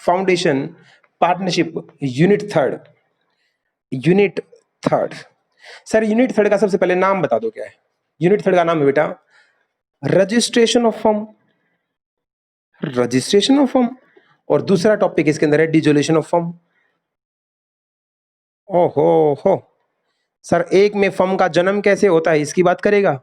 Foundation, partnership, unit third. Unit third, sir unit third का सबसे पहले नाम बता दो क्या है। यूनिट थर्ड का नाम है बेटा registration of firm, registration of firm. और दूसरा टॉपिक इसके अंदर है डिसोल्यूशन ऑफ फर्म। ओहो हो सर, एक में फर्म का जन्म कैसे होता है इसकी बात करेगा,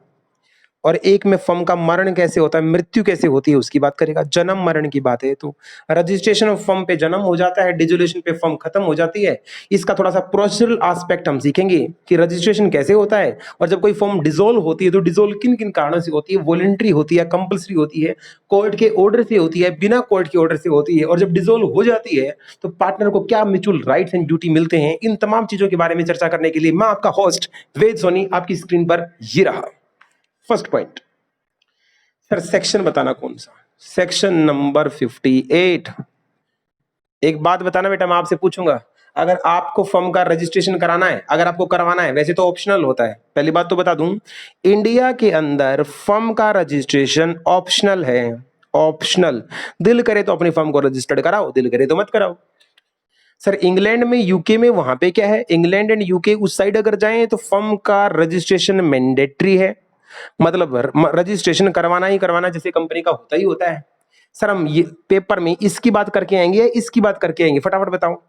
और एक में फर्म का मरण कैसे होता है, मृत्यु कैसे होती है उसकी बात करेगा। जन्म मरण की बात है तो रजिस्ट्रेशन ऑफ फर्म पे जन्म हो जाता है, डिसोल्यूशन पे फर्म खत्म हो जाती है। इसका थोड़ा सा प्रोसीजरल एस्पेक्ट हम सीखेंगे कि रजिस्ट्रेशन कैसे होता है, और जब कोई फर्म डिसोल्व होती है तो डिसोल्व किन किन कारणों से होती है, वॉलंटरी होती है, कंपल्सरी होती है, कोर्ट के ऑर्डर से होती है, बिना कोर्ट के ऑर्डर से होती है, और जब डिसोल्व हो जाती है तो पार्टनर को क्या म्यूचुअल राइट्स एंड ड्यूटी मिलते हैं। इन तमाम चीजों के बारे में चर्चा करने के लिए मैं आपका होस्ट वेद सोनी आपकी स्क्रीन पर ये रहा। फर्स्ट पॉइंट सर, सेक्शन बताना कौन सा, सेक्शन नंबर 58। एक बात बताना बेटा, मैं आपसे पूछूंगा, अगर आपको फर्म का रजिस्ट्रेशन कराना है, अगर आपको करवाना है, वैसे तो ऑप्शनल होता है, पहली बात तो बता दूं, इंडिया के अंदर फर्म का रजिस्ट्रेशन ऑप्शनल है, ऑप्शनल। दिल करे तो अपनी फर्म को रजिस्टर्ड कराओ, दिल करे तो मत कराओ। सर इंग्लैंड में, यूके में, वहां पे क्या है, इंग्लैंड एंड यूके उस साइड अगर जाएं तो फर्म का रजिस्ट्रेशन मैंडेटरी है, मतलब रजिस्ट्रेशन करवाना ही करवाना, जैसे कंपनी का होता ही होता है। सर हम ये पेपर में इसकी बात करके आएंगे या इसकी बात करके आएंगे, फटाफट बताओ।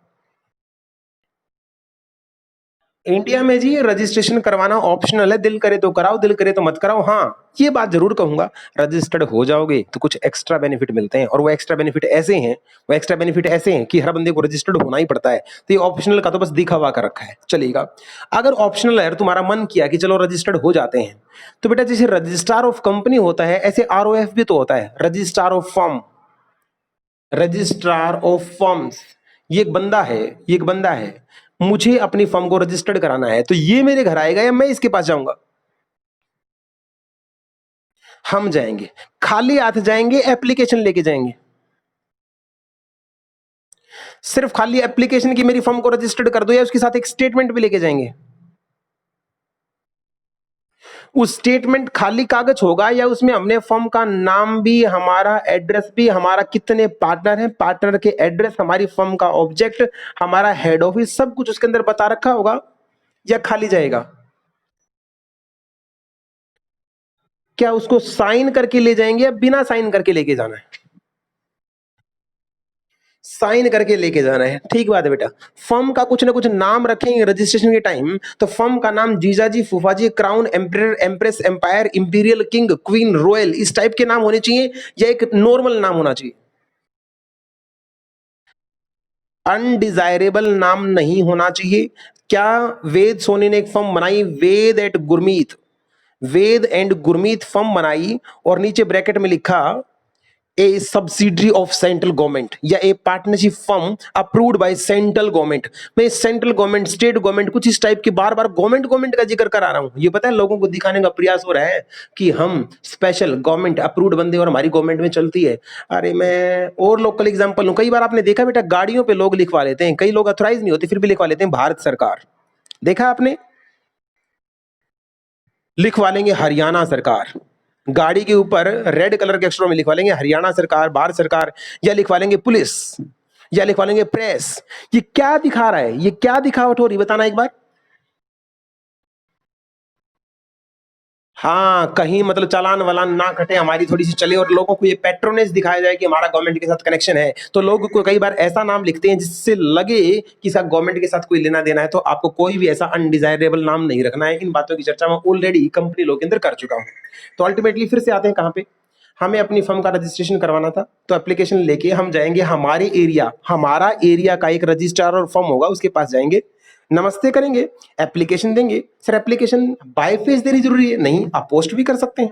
इंडिया में जी रजिस्ट्रेशन करवाना ऑप्शनल है, दिल करे तो कराओ, दिल करे तो मत कराओ। हाँ ये बात जरूर कहूंगा, रजिस्टर्ड हो जाओगे तो कुछ एक्स्ट्रा बेनिफिट मिलते हैं, और वो एक्स्ट्रा बेनिफिट ऐसे हैं, वो एक्स्ट्रा बेनिफिट ऐसे हैं कि हर बंदे को रजिस्टर्ड होना ही पड़ता है। तो ये ऑप्शनल का तो बस दिखावा कर रखा है, चलेगा। अगर ऑप्शनल है, तुम्हारा मन किया कि चलो रजिस्टर्ड हो जाते हैं, तो बेटा जैसे रजिस्ट्रार ऑफ कंपनी होता है, ऐसे ROF भी तो होता है, registrar of firm, registrar of firms. ये एक बंदा है, ये एक बंदा है, मुझे अपनी फर्म को रजिस्टर्ड कराना है, तो ये मेरे घर आएगा या मैं इसके पास जाऊंगा? हम जाएंगे, खाली हाथ जाएंगे, एप्लीकेशन लेके जाएंगे। सिर्फ खाली एप्लीकेशन की मेरी फर्म को रजिस्टर्ड कर दो, या उसके साथ एक स्टेटमेंट भी लेके जाएंगे? उस स्टेटमेंट खाली कागज होगा, या उसमें हमने फर्म का नाम भी, हमारा एड्रेस भी, हमारा कितने पार्टनर हैं, पार्टनर के एड्रेस, हमारी फर्म का ऑब्जेक्ट, हमारा हेड ऑफिस, सब कुछ उसके अंदर बता रखा होगा, या खाली जाएगा? क्या उसको साइन करके ले जाएंगे या बिना साइन करके लेके जाना है? साइन करके लेके जाना है, ठीक बात है बेटा। फर्म का कुछ ना कुछ नाम रखेंगे रजिस्ट्रेशन के टाइम, तो फर्म का नाम जीजाजी, फूफाजी, crown, emperor, empress, empire, imperial, king, queen, royal, इस टाइप के नाम होने चाहिए, या एक नॉर्मल नाम होना चाहिए? अनडिजायरेबल नाम नहीं होना चाहिए। क्या वेद सोनी ने एक फर्म बनाई, Ved at Gurmeet, Ved and Gurmeet firm बनाई, और नीचे ब्रैकेट में लिखा a subsidiary of central government, या a partnership firm approved by central government. मैं सेंट्रल गवर्नमेंट, स्टेट गवर्नमेंट, कुछ इस टाइप की बार बार गवर्नमेंट गवर्नमेंट का जिक्र करा रहा हूं, ये पता है लोगों को दिखाने का प्रयास हो रहा है कि हम स्पेशल गवर्नमेंट अप्रूव्ड बंदे और हमारी गवर्नमेंट में चलती है। अरे मैं और लोकल एग्जांपल लूं, कई बार आपने देखा बेटा गाड़ियों पे लोग लिखवा लेते हैं, कई लोग अथोराइज नहीं होते फिर भी लिखवा लेते हैं भारत सरकार, देखा आपने? लिखवा लेंगे हरियाणा सरकार, गाड़ी के ऊपर रेड कलर के अक्षरों में लिखवा लेंगे हरियाणा सरकार, भारत सरकार, या लिखवा लेंगे पुलिस, या लिखवा लेंगे प्रेस। ये क्या दिखा रहा है, ये क्या दिखावट हो रही, बताना एक बार। हाँ कहीं मतलब चालान वालान ना कटे, हमारी थोड़ी सी चले, और लोगों को ये पेट्रोनेज दिखाया जाए कि हमारा गवर्नमेंट के साथ कनेक्शन है। तो लोग को कई बार ऐसा नाम लिखते हैं जिससे लगे कि साहब गवर्नमेंट के साथ कोई लेना देना है। तो आपको कोई भी ऐसा अनडिजायरेबल नाम नहीं रखना है। इन बातों की चर्चा मैं ऑलरेडी कंपनी लॉ के अंदर कर चुका हूँ। तो अल्टीमेटली फिर से आते हैं कहाँ पे, हमें अपनी फर्म का रजिस्ट्रेशन करवाना था, तो एप्लीकेशन लेके हम जाएंगे हमारे एरिया, हमारा एरिया का एक रजिस्ट्रार और फर्म होगा, उसके पास जाएंगे, नमस्ते करेंगे, एप्लीकेशन देंगे। सर एप्लीकेशन बाय फेस देनी जरूरी है? नहीं, आप पोस्ट भी कर सकते हैं।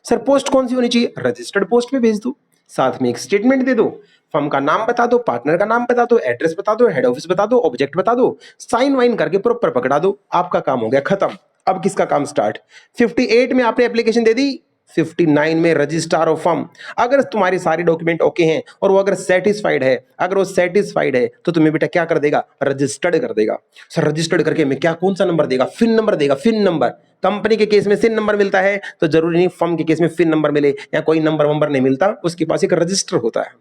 सर पोस्ट कौन सी होनी चाहिए? रजिस्टर्ड पोस्ट पे भेज दो, साथ में एक स्टेटमेंट दे दो, फर्म का नाम बता दो, पार्टनर का नाम बता दो, एड्रेस बता दो, हेड ऑफिस बता दो, ऑब्जेक्ट बता दो, साइन वाइन करके प्रॉपर पकड़ा दो, आपका काम हो गया खत्म। अब किसका काम स्टार्ट? 58 में आपने एप्लीकेशन दे दी, 59 में रजिस्ट्रार ऑफ फर्म। अगर तुम्हारे सारे डॉक्यूमेंट ओके हैं और वो अगर सेटिस्फाइड है, अगर वो सेटिस्फाइड है तो तुम्हें बेटा क्या कर देगा? रजिस्टर्ड कर देगा। सर रजिस्टर्ड करके मैं क्या, कौन सा नंबर देगा? फिन नंबर देगा, फिन नंबर। कंपनी के केस में सिन नंबर मिलता है, तो जरूरी नहीं फर्म के केस में फिन नंबर मिले या कोई नंबर वंबर नहीं मिलता, उसके पास एक रजिस्टर होता है।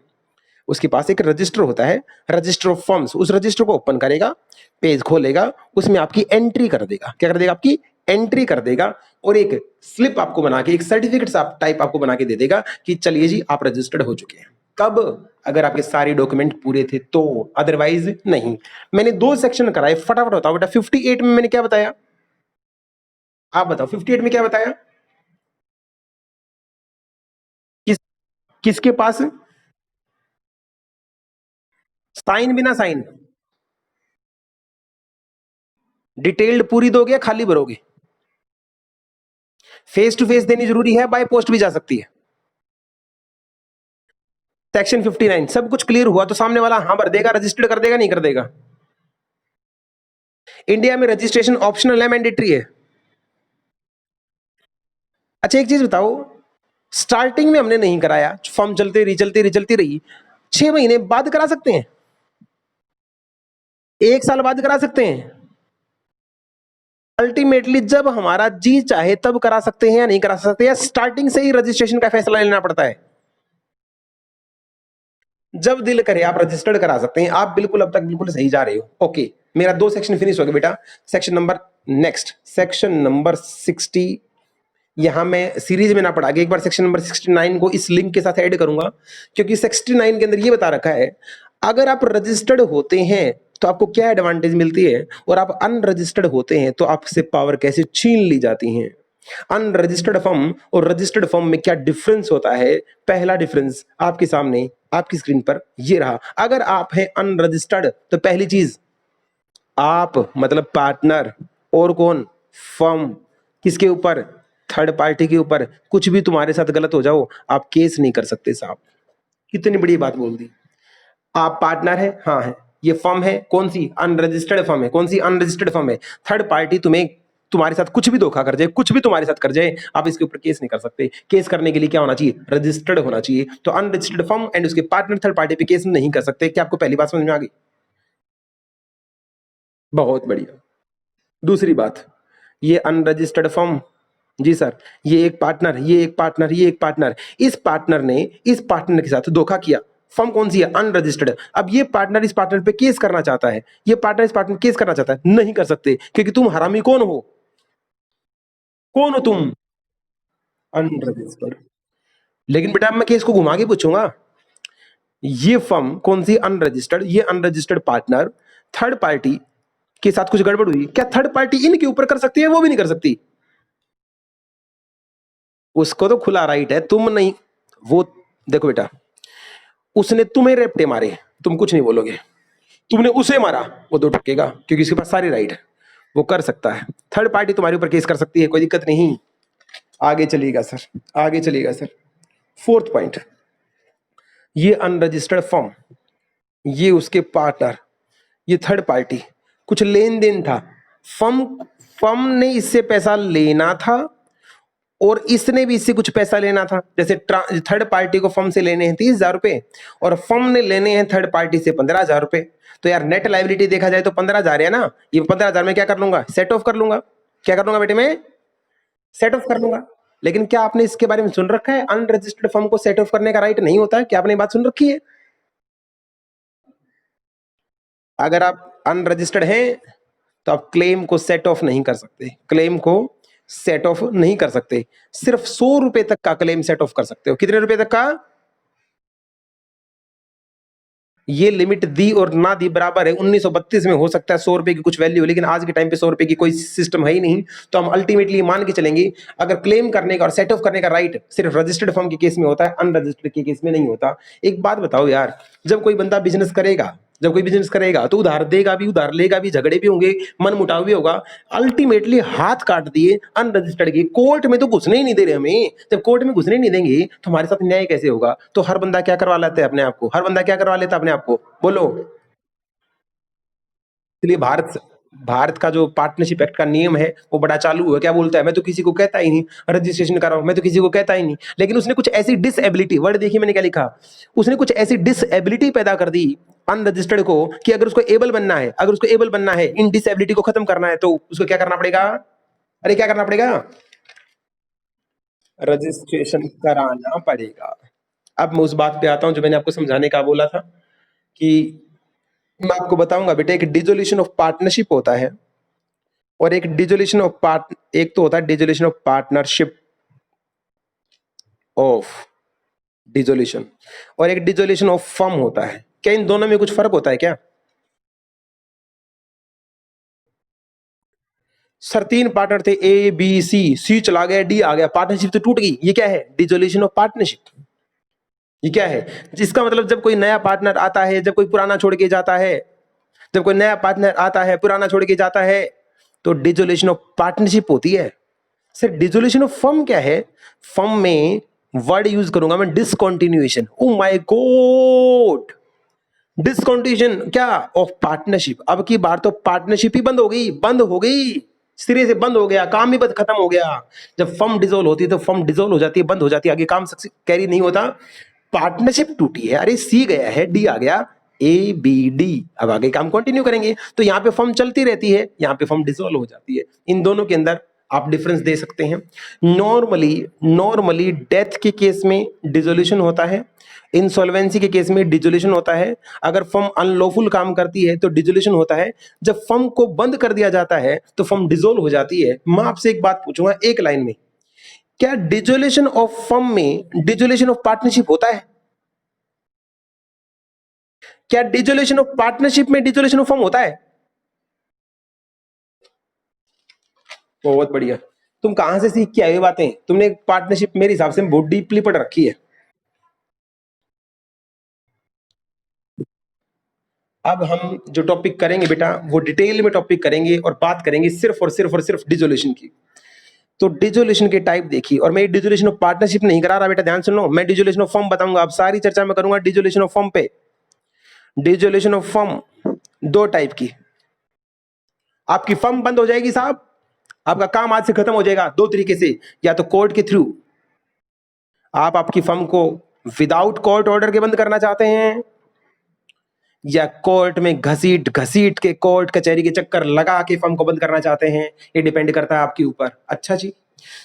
उसके पास एक रजिस्टर होता है, रजिस्टर ऑफ फर्म्स। उस रजिस्टर को ओपन करेगा, पेज खोलेगा, उसमें आपकी एंट्री कर देगा। क्या कर देगा? आपकी एंट्री कर देगा, और एक स्लिप आपको बना के, एक सर्टिफिकेट टाइप आपको बना के दे देगा कि चलिए जी आप रजिस्टर्ड हो चुके हैं। कब? अगर आपके सारे डॉक्यूमेंट पूरे थे तो, अदरवाइज नहीं। मैंने 2 सेक्शन कराए, फटाफट बताओ बेटा। 58 में मैंने क्या बताया? आप बताओ 58 में क्या बताया? किस किसके पास? साइन बिना साइन? डिटेल्ड पूरी दोगे या खाली भरोगे? फेस टू फेस देनी जरूरी है, बाय पोस्ट भी जा सकती है। सेक्शन 59 सब कुछ क्लियर हुआ तो सामने वाला हाँ भर देगा, रजिस्टर्ड कर देगा, नहीं कर देगा? इंडिया में रजिस्ट्रेशन ऑप्शनल है, मैंडेटरी है? अच्छा एक चीज बताओ, स्टार्टिंग में हमने नहीं कराया, फॉर्म चलते रही चलती रही चलती रही, 6 महीने बाद करा सकते हैं, 1 साल बाद करा सकते हैं। अल्टीमेटली जब हमारा जी चाहे तब करा सकते हैं या नहीं करा सकते, या स्टार्टिंग से ही रजिस्ट्रेशन का फैसला लेना पड़ता है? जब दिल करे आप रजिस्टर्ड करा सकते हैं। आप बिल्कुल अब तक बिल्कुल सही जा रहे हो। ओके, मेरा 2 सेक्शन फिनिश हो गया बेटा। Section number next, section number 60। यहां मैं सीरीज में ना पढ़ा के एक बार सेक्शन नंबर 69 को इस लिंक के साथ ऐड करूंगा, क्योंकि 69 के अंदर ये बता रखा है अगर आप रजिस्टर्ड होते हैं तो आपको क्या एडवांटेज मिलती है, और आप अनरजिस्टर्ड होते हैं तो आपसे पावर कैसे छीन ली जाती है। अनरजिस्टर्ड फर्म और रजिस्टर्ड फर्म में क्या डिफरेंस होता है? पहला डिफरेंस आपके सामने आपकी स्क्रीन पर ये रहा। अगर आप हैं अनरजिस्टर्ड तो पहली चीज, आप मतलब पार्टनर, और कौन? फर्म। किसके ऊपर? थर्ड पार्टी के ऊपर। कुछ भी तुम्हारे साथ गलत हो जाओ आप केस नहीं कर सकते साहब। कितनी बड़ी बात बोल दी। आप पार्टनर है, हाँ है। ये फर्म है, कौन सी? अनरजिस्टर्ड फर्म है। कौन सी? अनरजिस्टर्ड फर्म है। थर्ड पार्टी तुम्हें, तुम्हारे साथ कुछ भी धोखा कर जाए, कुछ भी तुम्हारे साथ कर जाए, आप इसके ऊपर केस नहीं कर सकते। केस करने के लिए क्या होना चाहिए? रजिस्टर्ड होना चाहिए। तो अनरजिस्टर्ड फर्म एंड उसके पार्टनर थर्ड पार्टी पे केस नहीं कर सकते। क्या आपको पहली बात समझ में आ गई? बहुत बढ़िया। दूसरी बात, ये अनरजिस्टर्ड फर्म, जी सर, ये एक पार्टनर, ये एक पार्टनर, ये एक पार्टनर, इस पार्टनर ने इस पार्टनर के साथ धोखा किया। फर्म कौन सी है? अनरजिस्टर्ड। अब ये पार्टनर इस पार्टनर पे केस करना चाहता है, ये पार्टनर इस पार्टनर केस करना चाहता है, नहीं कर सकते, क्योंकि तुम हरामी कौन हो? कौन हो तुम? अनरजिस्टर्ड। लेकिन बेटा मैं केस को घुमा के पूछूंगा, ये फर्म कौन सी? अनरजिस्टर्ड। ये अनरजिस्टर्ड पार्टनर थर्ड पार्टी के साथ कुछ गड़बड़ हुई, क्या थर्ड पार्टी इनके ऊपर कर सकती है? वो भी नहीं कर सकती। उसको तो खुला राइट है, तुम नहीं। वो देखो बेटा, उसने तुम्हें रेपटे मारे, तुम कुछ नहीं बोलोगे। तुमने उसे मारा, वो तो ठुकेगा, क्योंकि उसके पास सारी राइट है, वो कर सकता है। थर्ड पार्टी तुम्हारे ऊपर केस कर सकती है, कोई दिक्कत नहीं। आगे चलिएगा सर, आगे चलिएगा सर। फोर्थ पॉइंट, ये अनरजिस्टर्ड फर्म, ये उसके पार्टनर, ये थर्ड पार्टी, कुछ लेन देन था। फर्म फर्म ने इससे पैसा लेना था, और इसने भी इससे कुछ पैसा लेना था। जैसे थर्ड पार्टी को फर्म से लेने हैं 30,000 रुपए, और फर्म ने लेने हैं थर्ड पार्टी से 15,000 रुपए। तो यार नेट लाइबिलिटी देखा जाए तो 15,000 है ना। ये 15,000 में क्या कर लूंगा? सेट ऑफ कर लूंगा। क्या कर लूंगा बेटे? मैं सेट ऑफ कर लूंगा। लेकिन क्या आपने इसके बारे में सुन रखा है? अनरजिस्टर्ड फर्म को सेट ऑफ करने का राइट नहीं होता है। क्या आपने ये बात सुन रखी है? अगर आप अनरजिस्टर्ड हैं तो आप क्लेम को सेट ऑफ नहीं कर सकते। क्लेम को सेट ऑफ नहीं कर सकते। सिर्फ 100 रुपए तक का क्लेम सेट ऑफ कर सकते हो। कितने रुपए तक का? ये लिमिट दी और ना दी बराबर है। 1932 में हो सकता है 100 रुपए की कुछ वैल्यू, लेकिन आज के टाइम पे 100 रुपए की कोई सिस्टम है ही नहीं। तो हम अल्टीमेटली मान के चलेंगे, अगर क्लेम करने का और सेट ऑफ करने का राइट सिर्फ रजिस्टर्ड फर्म के केस में होता है, अनरजिस्टर्ड के केस में नहीं होता। एक बात बताओ यार, जब कोई बंदा बिजनेस करेगा, जब कोई बिजनेस करेगा तो उधार देगा भी, उधार लेगा भी, झगड़े भी होंगे, मन मुटाव भी होगा। अल्टीमेटली हाथ काट दिए अनरजिस्टर्ड के, कोर्ट में तो घुसने ही नहीं दे रहे हमें। जब कोर्ट में घुसने नहीं देंगे तो हमारे साथ न्याय कैसे होगा? तो हर बंदा क्या करवा लेता है अपने आप को? हर बंदा क्या करवा लेता है अपने आप को? बोलो। इसलिए भारत भारत का जो पार्टनरशिप एक्ट का नियम है वो बड़ा चालू है। क्या बोलता है? मैं तो किसी को कहता ही नहीं रजिस्ट्रेशन कराओ, मैं तो किसी को कहता ही नहीं। लेकिन उसने कुछ ऐसी डिसएबिलिटी, वर्ड देखिए मैंने क्या लिखा, उसने कुछ ऐसी डिसएबिलिटी पैदा कर दी अनरजिस्टर्ड को, कि अगर उसको एबल बनना है, अगर उसको एबल बनना है, इन डिसएबिलिटी को खत्म करना है, तो उसको क्या करना पड़ेगा? अरे क्या करना पड़ेगा? रजिस्ट्रेशन कराना पड़ेगा। अब मैं उस बात पे आता हूं जो मैंने आपको समझाने का बोला था कि मैं आपको बताऊंगा बेटा, एक डिसोल्यूशन ऑफ पार्टनरशिप होता है और एक डिसोल्यूशन ऑफ एक तो होता है dissolution of partnership of dissolution, और एक डिसोल्यूशन ऑफ फर्म होता है। क्या इन दोनों में कुछ फर्क होता है क्या? सर तीन पार्टनर थे, ए बी सी, सी चला गया, डी आ गया, पार्टनरशिप तो टूट गई। ये क्या है? Dissolution of partnership. ये क्या है? जिसका मतलब जब कोई नया पार्टनर आता है, जब कोई पुराना छोड़ के जाता है, जब कोई नया पार्टनर आता है पुराना छोड़ के जाता है, तो डिसोल्यूशन ऑफ पार्टनरशिप होती है। सर डिसोल्यूशन ऑफ फर्म क्या है? फर्म में वर्ड यूज करूंगा मैं, discontinuation. Oh my god, discontinuation क्या? Of partnership. अब की बार तो पार्टनरशिप ही बंद हो गई, बंद हो गई, सिरे से बंद हो गया, काम ही बंद खत्म हो गया। जब फर्म डिसोल्व होती है तो फर्म डिसोल्व हो जाती है, बंद हो जाती है, आगे काम कैरी नहीं होता, पार्टनरशिप टूटी है। अरे सी गया है, डी आ गया, ए बी डी, अब आगे काम कंटिन्यू करेंगे। तो यहाँ पे फर्म चलती रहती है, यहाँ पे फर्म डिसोल्व हो जाती है। इन दोनों के अंदर आप डिफरेंस दे सकते हैं। नॉर्मली नॉर्मली डेथ के केस में डिसोल्यूशन होता है, इंसॉल्वेंसी के केस में डिसोल्यूशन होता है, अगर फर्म अनलॉफुल काम करती है तो डिसोल्यूशन होता है, जब फर्म को बंद कर दिया जाता है तो फर्म डिसोल्व हो जाती है। मैं आपसे एक बात पूछूंगा एक लाइन में, क्या डिसोल्यूशन ऑफ फर्म में डिसोल्यूशन ऑफ पार्टनरशिप होता है? क्या डिसोल्यूशन ऑफ पार्टनरशिप में डिसोल्यूशन ऑफ फर्म होता है? बहुत बढ़िया। तुम कहां से सीख के आए ये बातें? तुमने पार्टनरशिप मेरे हिसाब से बहुत डीपली पढ़ रखी है। अब हम जो टॉपिक करेंगे बेटा वो डिटेल में टॉपिक करेंगे और बात करेंगे सिर्फ और सिर्फ डिसोल्यूशन की। तो डिसोल्यूशन के टाइप देखिए, और मैं डिसोल्यूशन ऑफ पार्टनरशिप नहीं करा रहा बेटा, ध्यान सुन लो, मैं डिसोल्यूशन ऑफ फर्म बताऊंगा। अब सारी चर्चा मैं करूंगा डिसोल्यूशन ऑफ फर्म पे। डिसोल्यूशन ऑफ फर्म दो टाइप की। आपकी फर्म बंद हो जाएगी साहब, आपका काम आज से खत्म हो जाएगा दो तरीके से, या तो कोर्ट के थ्रू, आप आपकी फर्म को विदाउट कोर्ट ऑर्डर के बंद करना चाहते हैं, या कोर्ट में घसीट घसीट के कोर्ट कचहरी के चक्कर लगा के फर्म को बंद करना चाहते हैं। ये डिपेंड करता है आपके ऊपर। अच्छा जी,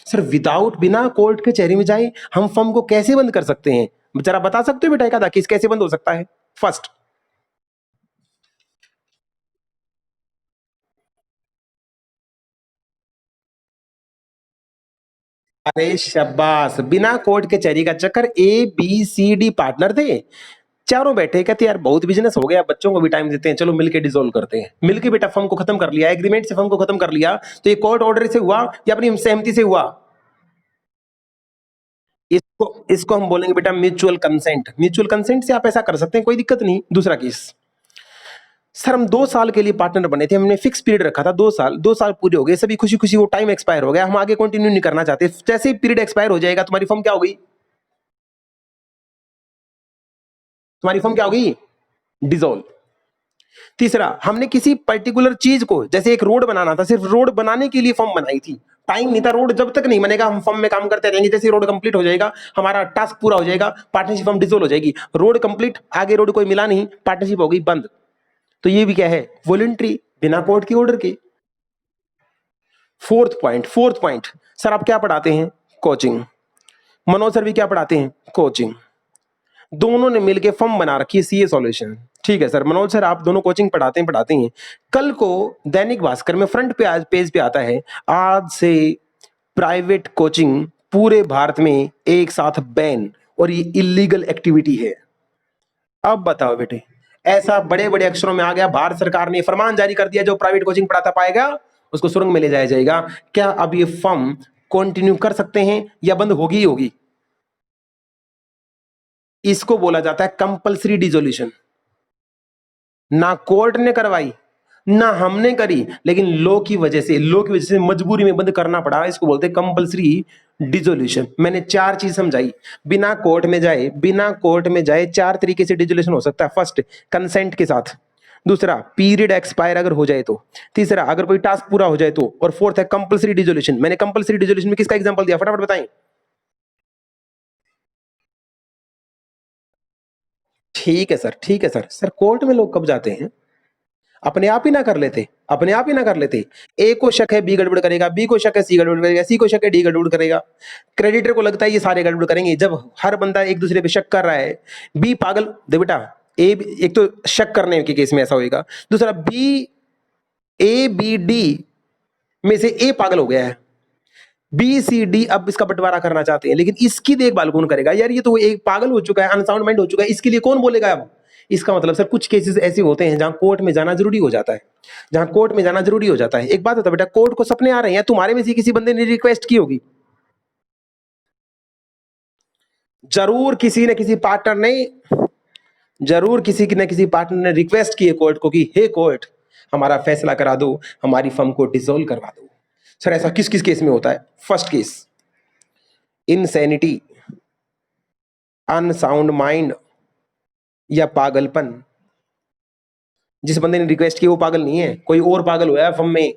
सर विदाउट बिना कोर्ट कचहरी में जाए हम फर्म को कैसे बंद कर सकते हैं? जरा बता सकते हो बेटा एक आधा केस कैसे बंद हो सकता है? फर्स्ट, अरे शाबाश, बिना कोर्ट कचहरी का चक्कर। A B C D partner थे, चारों बैठे, कहते यार बहुत बिजनेस हो गया, बच्चों को भी टाइम देते हैं, चलो मिलके डिसॉल्व करते हैं। मिलके बेटा फर्म को खत्म कर लिया, एग्रीमेंट से फर्म को खत्म कर लिया। तो ये कोर्ट ऑर्डर से हुआ या अपनी सहमति से हुआ? इसको इसको हम बोलेंगे बेटा म्यूचुअल कंसेंट। म्यूचुअल कंसेंट से आप ऐसा कर सकते हैं, कोई दिक्कत नहीं। दूसरा केस, सर हम 2 साल के लिए पार्टनर बने थे, हमने फिक्स पीरियड रखा था 2 साल, 2 साल पूरे हो गए, सभी खुशी खुशी वो टाइम एक्सपायर हो गया, हम आगे कंटिन्यू नहीं करना चाहते। जैसे ही पीरियड एक्सपायर हो जाएगा तुम्हारी फर्म क्या हो गई? तुम्हारी फर्म क्या हो गई? डिसॉल्व। तीसरा, हमने किसी पर्टिकुलर चीज को, जैसे एक रोड बनाना था, सिर्फ रोड बनाने के लिए फर्म बनाई थी, टाइम नहीं था, रोड जब तक नहीं बनेगा हम फर्म में काम करते रहेंगे, जैसे रोड कंप्लीट हो जाएगा हमारा टास्क पूरा हो जाएगा, पार्टनरशिप फर्म डिसॉल्व हो जाएगी। रोड कंप्लीट, आगे रोड कोई मिला नहीं, पार्टनरशिप हो गई बंद। तो ये भी क्या है? वॉलंटरी, बिना कोर्ट की ऑर्डर के। फोर्थ पॉइंट, सर आप क्या पढ़ाते हैं? कोचिंग। मनोज सर भी क्या पढ़ाते हैं? कोचिंग। दोनों ने मिलके फर्म बना रखी है सीए सॉल्यूशन। ठीक है सर, मनोज सर आप दोनों कोचिंग पढ़ाते हैं। कल को दैनिक भास्कर में फ्रंट पे आज पेज पे आता है, आज से प्राइवेट कोचिंग पूरे भारत में एक साथ बैन, और ये इलीगल एक्टिविटी है। अब बताओ बेटे, ऐसा बड़े बड़े अक्षरों में आ गया, भारत सरकार ने फरमान जारी कर दिया, जो प्राइवेट कोचिंग पढ़ाता पाएगा उसको सुरंग में ले जाया जाएगा। क्या अब ये फर्म कंटिन्यू कर सकते हैं या बंद होगी ही होगी? इसको बोला जाता है कंपल्सरी डिसोल्यूशन। ना कोर्ट ने करवाई ना हमने करी, लेकिन लॉ की वजह से मजबूरी में बंद करना पड़ा, इसको बोलते हैं कंपल्सरी डिसोल्यूशन। मैंने 4 चीज समझाई, बिना कोर्ट में जाए 4 तरीके से डिसोल्यूशन हो सकता है। फर्स्ट, कंसेंट के साथ। दूसरा, पीरियड एक्सपायर अगर हो जाए तो। तीसरा, अगर कोई टास्क पूरा हो जाए तो। और फोर्थ है कंपल्सरी डिसोल्यूशन। मैंने कंपल्सरी डिसोल्यूशन में किसका एग्जांपल दिया, फटाफट बताएं। ठीक है सर, ठीक है सर। सर कोर्ट में लोग कब जाते हैं? अपने आप ही ना कर लेते, अपने आप ही ना कर लेते। ए को शक है बी गड़बड़ करेगा, बी को शक है सी गड़बड़ करेगा, सी को शक है डी गड़बड़ करेगा। क्रेडिटर को लगता है ये सारे गड़बड़ करेंगे। जब हर बंदा एक दूसरे पे शक कर रहा है, बी पागल दे बेटा, ए एक तो शक करने के केस में ऐसा होएगा, दूसरा बी ए बी डी में से ए पागल हो गया है, बी सी डी अब इसका बंटवारा करना चाहते हैं, लेकिन इसकी देखभाल कौन करेगा? यार ये तो एक पागल हो चुका है, अनसाउंड माइंड हो चुका है, इसके लिए कौन बोलेगा अब? इसका मतलब सर कुछ केसेस ऐसे होते हैं जहां कोर्ट में जाना जरूरी हो जाता है, जहां कोर्ट में जाना जरूरी हो जाता है। एक बात होता है बेटा, कोर्ट को सपने आ रहे हैं, तुम्हारे में से किसी बंदे ने रिक्वेस्ट की होगी, जरूर किसी न किसी पार्टनर ने, जरूर किसी न किसी पार्टनर ने रिक्वेस्ट की है कोर्ट को कि हे कोर्ट, हमारा फैसला करा दो, हमारी फर्म को डिसॉल्व करवा दो। सर ऐसा किस किस केस में होता है? First case, insanity, unsound mind या पागलपन। जिस बंदे ने रिक्वेस्ट की वो पागल नहीं है, कोई और पागल हुआ है फर्म में,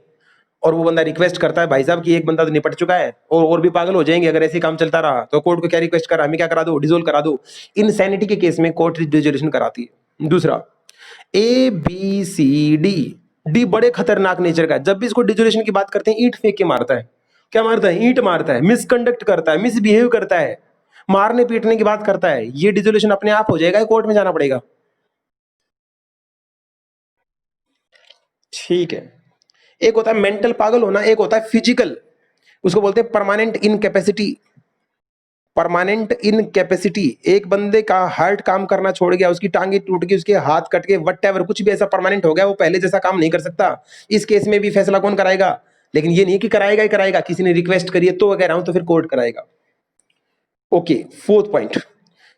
और वो बंदा रिक्वेस्ट करता है भाई साहब कि एक बंदा तो निपट चुका है और भी पागल हो जाएंगे अगर ऐसे काम चलता रहा, तो कोर्ट को क्या रिक्वेस्ट करा, हमें क्या करा दो, डिसॉल्व करा दो। इनसैनिटी के केस में कोर्ट डिसोल्यूशन कराती है। दूसरा, A B C D, D बड़े खतरनाक नेचर का है, जब भी इसको डिसोल्यूशन की बात करते हैं ईंट फेंक के मारता है। क्या मारता है? ईंट मारता है, मिसकंडक्ट करता है, मिसबिहेव करता है, मारने पीटने की बात करता है। ये डिसोल्यूशन अपने आप हो जाएगा, कोर्ट में जाना पड़ेगा। ठीक है। एक होता है मेंटल पागल होना, एक होता है फिजिकल, उसको बोलते हैं परमानेंट इनकैपेसिटी। परमानेंट इनकैपेसिटी, एक बंदे का हार्ट काम करना छोड़ गया, उसकी टांगे टूट गई, उसके हाथ कट गए, व्हाटएवर, कुछ भी ऐसा परमानेंट हो गया, वो पहले जैसा काम नहीं कर सकता। इस केस में भी फैसला कौन कराएगा? लेकिन ये नहीं कि कराएगा ही कराएगा, किसी ने रिक्वेस्ट करी है तो कह रहा हूं, तो फिर कोर्ट कराएगा। Okay, fourth point,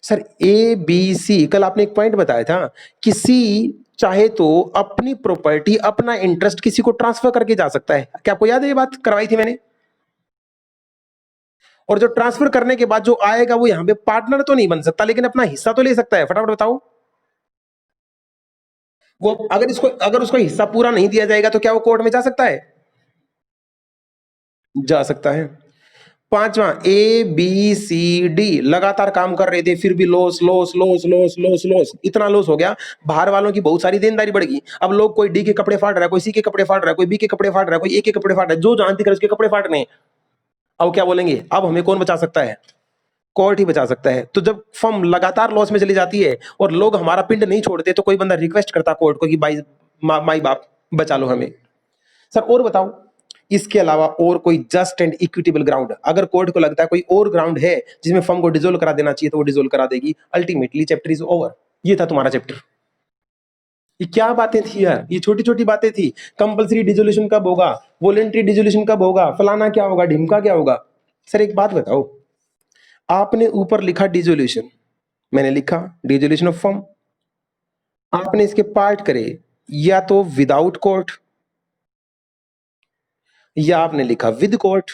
sir A B C, कल आपने एक पॉइंट बताया था कि सी चाहे तो अपनी प्रॉपर्टी, अपना इंटरेस्ट किसी को ट्रांसफर करके जा सकता है। क्या आपको याद है? ये बात करवाई थी मैंने। और जो ट्रांसफर करने के बाद जो आएगा वो यहां पे पार्टनर तो नहीं बन सकता, लेकिन अपना हिस्सा तो ले सकता है। फटाफट बताओ। वो अगर इसको, अगर उसको हिस्सा पूरा नहीं दिया जाएगा तो क्या वो कोर्ट में जा सकता है? जा सकता है। पांचवा, ए बी सी डी लगातार काम कर रहे थे, फिर भी loss loss loss loss loss loss, इतना लॉस हो गया, बाहर वालों की बहुत सारी देनदारी बढ़ गई। अब लोग, कोई डी के कपड़े फाड़ रहा है, कोई सी के कपड़े फाड़ रहा है, कोई बी के कपड़े फाड़ रहा है, कोई ए के कपड़े फाड़ रहा है, जो जहां दिख रहा है उसके कपड़े फाड़ रहे हैं। अब क्या बोलेंगे? अब हमें कौन बचा सकता है? कोर्ट ही बचा सकता है। तो जब फर्म लगातार लॉस में चली जाती है और लोग हमारा पिंड नहीं छोड़ते, तो कोई बंदा रिक्वेस्ट करता कोर्ट को कि भाई माई बाप बचा लो हमें। सर और बताओ, इसके अलावा और कोई जस्ट एंड इक्विटेबल ग्राउंड, अगर कोर्ट को लगता है कोई और ग्राउंड है जिसमें फर्म को डिसॉल्व करा देना चाहिए, तो वो डिसॉल्व करा देगी। Ultimately chapter is over. ये था तुम्हारा चैप्टर। ये क्या बातें थी यार, ये छोटी छोटी बातें थी। कंपलसरी डिसोल्यूशन कब होगा, वॉलेंटरी डिसोल्यूशन कब होगा, फलाना क्या होगा, ढिमका क्या होगा। सर एक बात बताओ, आपने ऊपर लिखा डिसोल्यूशन, मैंने लिखा डिसोल्यूशन ऑफ फर्म, आपने इसके पार्ट करे या तो विदाउट कोर्ट या आपने लिखा विद कोर्ट।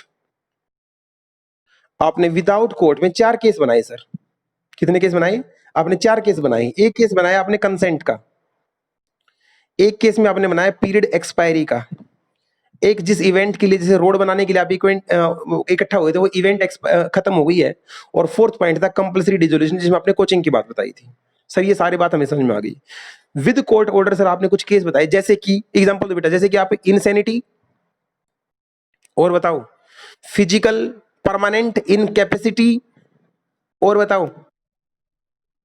आपने विदाउट कोर्ट में 4 केस बनाए सर। कितने केस बनाए? आपने 4 केस बनाए। एक केस बनाया आपने कंसेंट का, एक केस में आपने बनाया पीरियड एक्सपायरी का, एक जिस इवेंट के लिए, जैसे रोड बनाने के लिए आप इकट्ठा हुए थे, वो इवेंट खत्म हो गई है, और फोर्थ पॉइंट था कंपलसरी डिसोल्यूशन, जिसमें आपने कोचिंग की बात बताई थी। सर ये सारी बात हमें समझ में आ गई। विद कोर्ट ऑर्डर सर आपने कुछ केस बताए, जैसे कि एग्जांपल दो बेटा, जैसे कि आप इनसैनिटी, और बताओ फिजिकल परमानेंट इनकैपेसिटी, और बताओ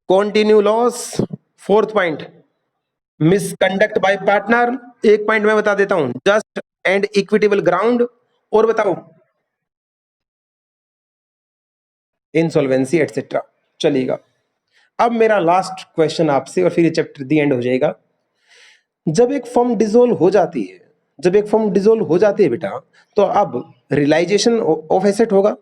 continue loss, fourth point misconduct bye partner, एक पॉइंट मैं बता देता हूं, जस्ट एंड इक्विटेबल ग्राउंड, और बताओ इंसॉल्वेंसी एटसेट्रा। चलिएगा, अब मेरा लास्ट क्वेश्चन आपसे और फिर ये चैप्टर दी एंड हो जाएगा। जब एक फर्म डिसॉल्व हो जाती है, जब एक फर्म डिसॉल्व हो जाती है बेटा, तो अब रियलाइजेशन ऑफ एसेट होगा।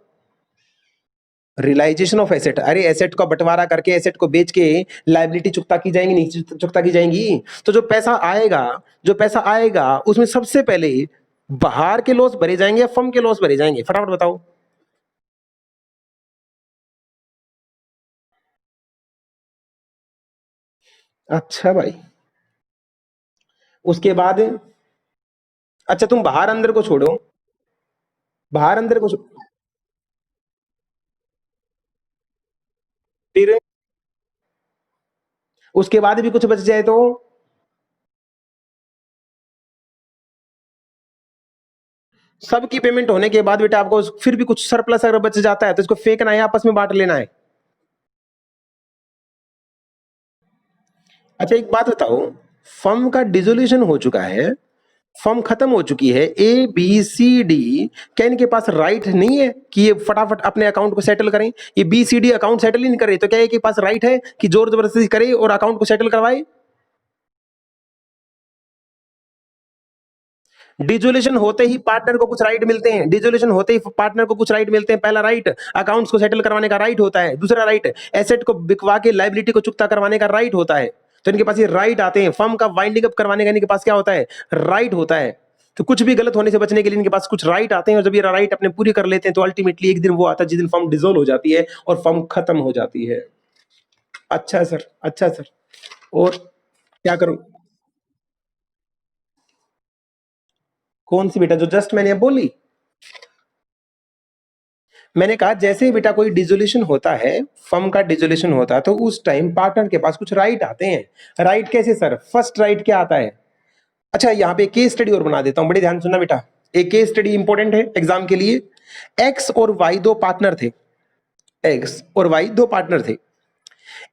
रियलाइजेशन ऑफ एसेट, अरे एसेट का बंटवारा करके एसेट को बेच के लायबिलिटी चुकता की जाएंगी, नहीं चुकता की जाएंगी। तो जो पैसा आएगा, जो पैसा आएगा उसमें सबसे पहले बाहर के लॉस भरे जाएंगे या फर्म के लॉस भरे जाएंगे? फटाफट बताओ। अच्छा भाई, उसके बाद, अच्छा तुम बाहर अंदर को छोड़ो, बाहर अंदर को फिर उसके बाद भी कुछ बच जाए तो? सबकी पेमेंट होने के बाद बेटा आपको फिर भी कुछ सरप्लस अगर बच जाता है तो इसको फेंकना है, आपस में बांट लेना है। अच्छा एक बात बताओ, फर्म का डिसोल्यूशन हो चुका है, फर्म खत्म हो चुकी है, ए बी सी डी, क्या इनके पास राइट नहीं है कि ये फटाफट अपने अकाउंट को सेटल करें? ये B C D account settle ही नहीं कर रही, तो क्या इनके पास राइट है कि जोर जबरदस्ती करे और अकाउंट को सेटल करवाए? डिसोल्यूशन होते ही पार्टनर को कुछ राइट मिलते हैं, डिसोल्यूशन होते ही पार्टनर को कुछ राइट मिलते हैं। पहला राइट अकाउंट्स को सेटल करवाने का राइट होता है, दूसरा राइट एसेट को बिकवा के लायबिलिटी को चुकता करवाने का राइट होता है। तो इनके पास ये राइट आते हैं, फर्म का वाइंडिंग अप करवाने का इनके पास क्या होता है? राइट होता है। तो कुछ भी गलत होने से बचने के लिए इनके पास कुछ राइट आते हैं, और जब ये राइट अपने पूरी कर लेते हैं तो अल्टीमेटली एक दिन वो आता है जिस दिन फर्म डिसोल्व हो जाती है और फर्म खत्म हो जाती है। अच्छा सर, अच्छा सर, और क्या करूं? कौन सी बेटा, जो जस्ट मैंने बोली? मैंने कहा जैसे ही बेटा कोई डिसोल्यूशन होता है, फर्म का डिसोल्यूशन होता है, तो उस टाइम पार्टनर के पास कुछ राइट आते हैं। राइट कैसे सर? फर्स्ट राइट क्या आता है? अच्छा यहाँ पे केस स्टडी और बना देता हूं, बड़े ध्यान सुनना बेटा, एक केस स्टडी इंपॉर्टेंट है एग्जाम के लिए। एक्स और वाई दो पार्टनर थे, एक्स और वाई दो पार्टनर थे।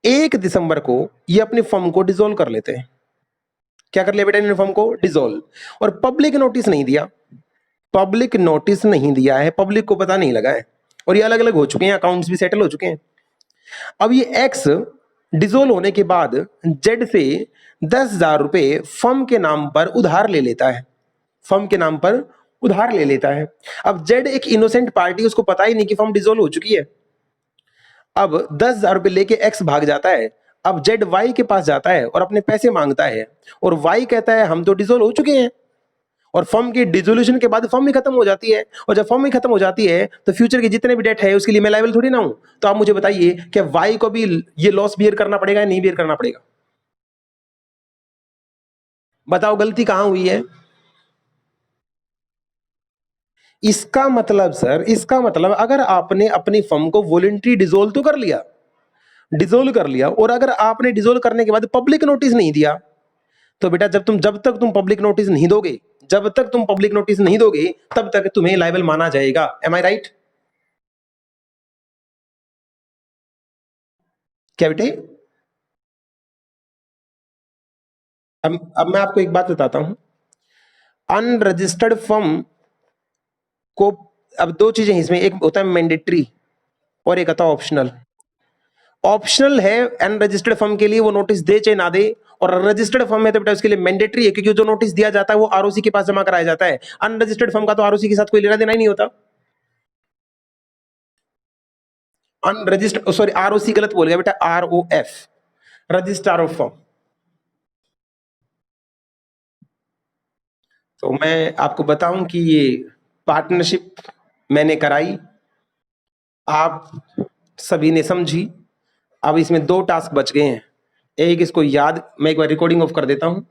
1 दिसंबर को ये अपनी फर्म को डिसोल्व कर लेते हैं। क्या कर लिया बेटा इन्होंने? फर्म को डिसोल्व, और पब्लिक नोटिस नहीं दिया, पब्लिक नोटिस नहीं दिया है, पब्लिक को पता नहीं लगा है, और ये अलग अलग हो चुके हैं, अकाउंट्स भी सेटल हो चुके हैं। अब ये एक्स डिसोल्व होने के बाद जेड से 10,000 रुपए फर्म के नाम पर उधार ले लेता है, फर्म के नाम पर उधार ले लेता है। अब जेड एक इनोसेंट पार्टी, उसको पता ही नहीं कि फर्म डिसोल्व हो चुकी है। अब 10,000 रुपए लेके एक्स भाग जाता है। अब जेड वाई के पास जाता है और अपने पैसे मांगता है, और वाई कहता है हम तो डिसोल्व हो चुके हैं, और फर्म की डिसोल्यूशन के बाद फर्म ही खत्म हो जाती है, और जब फर्म ही खत्म हो जाती है तो फ्यूचर के जितने भी डेट है उसके लिए मैं लायबल थोड़ी ना हूं। तो आप मुझे बताइए कि वाई को भी ये लॉस बियर करना पड़ेगा या नहीं बियर करना पड़ेगा? बताओ गलती कहां हुई है? इसका मतलब सर, इसका मतलब अगर आपने अपनी फर्म को वॉलंटरी डिसोल्व तो कर लिया, डिसोल्व कर लिया, और अगर आपने डिसोल्व करने के बाद पब्लिक नोटिस नहीं दिया, तो बेटा जब तक तुम पब्लिक नोटिस नहीं दोगे, जब तक तुम पब्लिक नोटिस नहीं दोगे तब तक तुम्हें लायबल माना जाएगा। एम आई राइट? क्या बेटे? अब मैं आपको एक बात बताता हूं, अनरजिस्टर्ड फर्म को, अब दो चीजें इसमें, एक होता है मैंडेटरी और एक आता है ऑप्शनल। ऑप्शनल है अनरजिस्टर्ड फर्म के लिए, वो नोटिस दे चाहे ना दे, और रजिस्टर्ड फर्म है तो बेटा उसके लिए मैंडेटरी है, क्योंकि जो नोटिस दिया जाता है वो आरओसी के पास जमा कराया जाता है। अनरजिस्टर्ड फर्म का तो आरओसी के साथ कोई लेना देना ही नहीं होता। अनरजिस्टर्ड, सॉरी आरओसी गलत बोल गया बेटा, आरओएफ, रजिस्ट्रार ऑफ फर्म। तो मैं आपको बताऊं कि ये पार्टनरशिप मैंने कराई, आप सभी ने समझी। अब इसमें 2 टास्क बच गए हैं। एक इसको याद, मैं एक बार रिकॉर्डिंग ऑफ कर देता हूं।